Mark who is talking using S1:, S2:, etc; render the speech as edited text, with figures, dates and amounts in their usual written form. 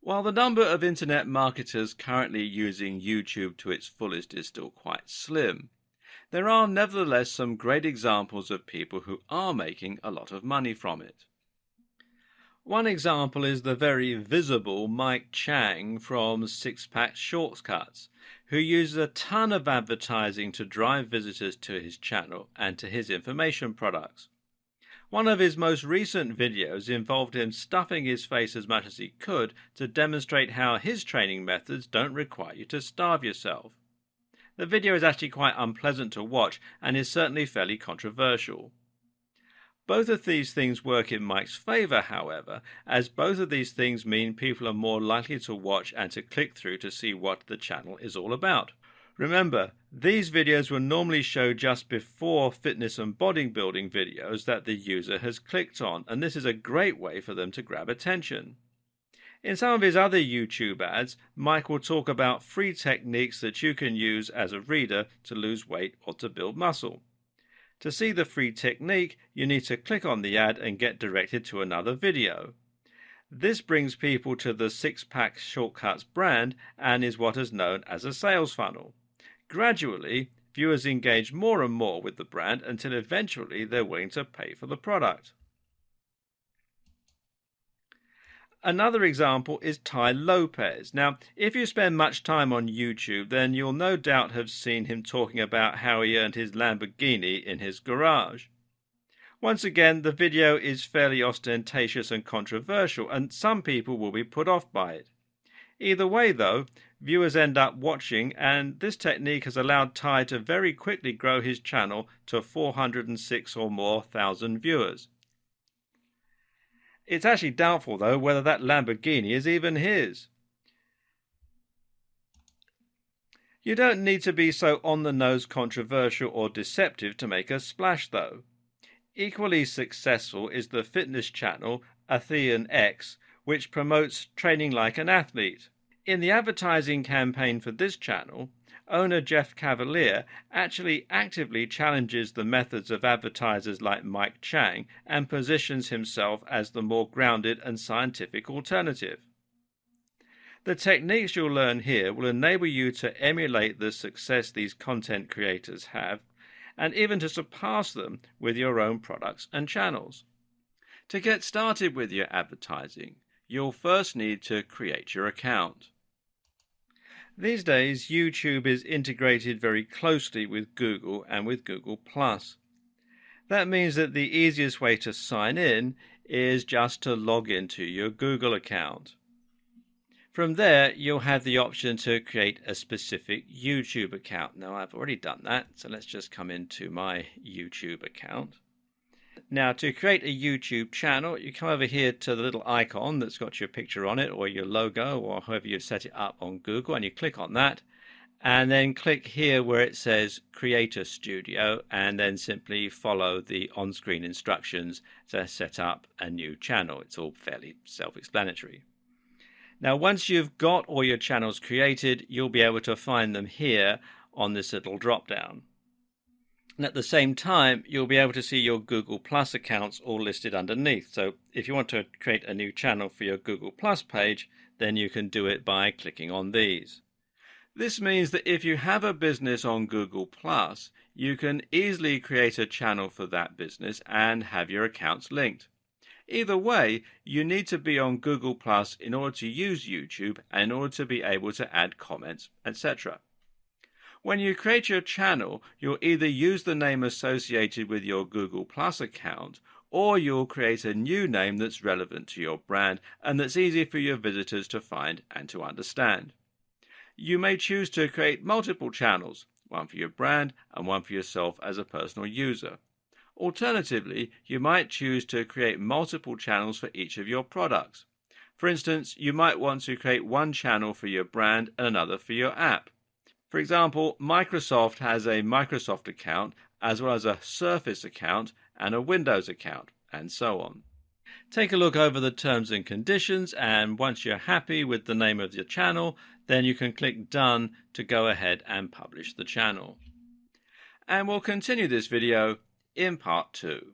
S1: While the number of internet marketers currently using YouTube to its fullest is still quite slim, there are nevertheless some great examples of people who are making a lot of money from it. One example is the very visible Mike Chang from Six Pack Shortcuts, who uses a ton of advertising to drive visitors to his channel and to his information products. One of his most recent videos involved him stuffing his face as much as he could to demonstrate how his training methods don't require you to starve yourself. The video is actually quite unpleasant to watch and is certainly fairly controversial. Both of these things work in Mike's favor, however, as both of these things mean people are more likely to watch and to click through to see what the channel is all about. Remember, these videos will normally show just before fitness and bodybuilding videos that the user has clicked on, and this is a great way for them to grab attention. In some of his other YouTube ads, Mike will talk about free techniques that you can use as a reader to lose weight or to build muscle. To see the free technique, you need to click on the ad and get directed to another video. This brings people to the Six Pack Shortcuts brand and is what is known as a sales funnel. Gradually, viewers engage more and more with the brand until eventually they're willing to pay for the product. Another example is Tai Lopez. Now, if you spend much time on YouTube, then you'll no doubt have seen him talking about how he earned his Lamborghini in his garage. Once again, the video is fairly ostentatious and controversial, and some people will be put off by it. Either way, though, viewers end up watching, and this technique has allowed Tai to very quickly grow his channel to 406 or more thousand viewers. It's actually doubtful, though, whether that Lamborghini is even his. You don't need to be so on-the-nose controversial or deceptive to make a splash, though. Equally successful is the fitness channel Athlean X, which promotes training like an athlete. In the advertising campaign for this channel, owner Jeff Cavalier actually actively challenges the methods of advertisers like Mike Chang and positions himself as the more grounded and scientific alternative. The techniques you'll learn here will enable you to emulate the success these content creators have, and even to surpass them with your own products and channels. To get started with your advertising, you'll first need to create your account. These days, YouTube is integrated very closely with Google and with Google+. That means that the easiest way to sign in is just to log into your Google account. From there, you'll have the option to create a specific YouTube account. Now, I've already done that, so let's just come into my YouTube account. Now, to create a YouTube channel, you come over here to the little icon that's got your picture on it, or your logo, or however you set it up on Google, and you click on that, and then click here where it says Creator Studio, and then simply follow the on-screen instructions to set up a new channel. It's all fairly self-explanatory. Now, once you've got all your channels created, you'll be able to find them here on this little drop-down. And at the same time, you'll be able to see your Google Plus accounts all listed underneath. So if you want to create a new channel for your Google Plus page, then you can do it by clicking on these. This means that if you have a business on Google Plus, you can easily create a channel for that business and have your accounts linked. Either way, you need to be on Google Plus in order to use YouTube and in order to be able to add comments, etc. When you create your channel, you'll either use the name associated with your Google Plus account, or you'll create a new name that's relevant to your brand and that's easy for your visitors to find and to understand. You may choose to create multiple channels, one for your brand and one for yourself as a personal user. Alternatively, you might choose to create multiple channels for each of your products. For instance, you might want to create one channel for your brand and another for your app. For example, Microsoft has a Microsoft account as well as a Surface account and a Windows account, and so on. Take a look over the terms and conditions, and once you're happy with the name of your channel, then you can click Done to go ahead and publish the channel. And we'll continue this video in part 2.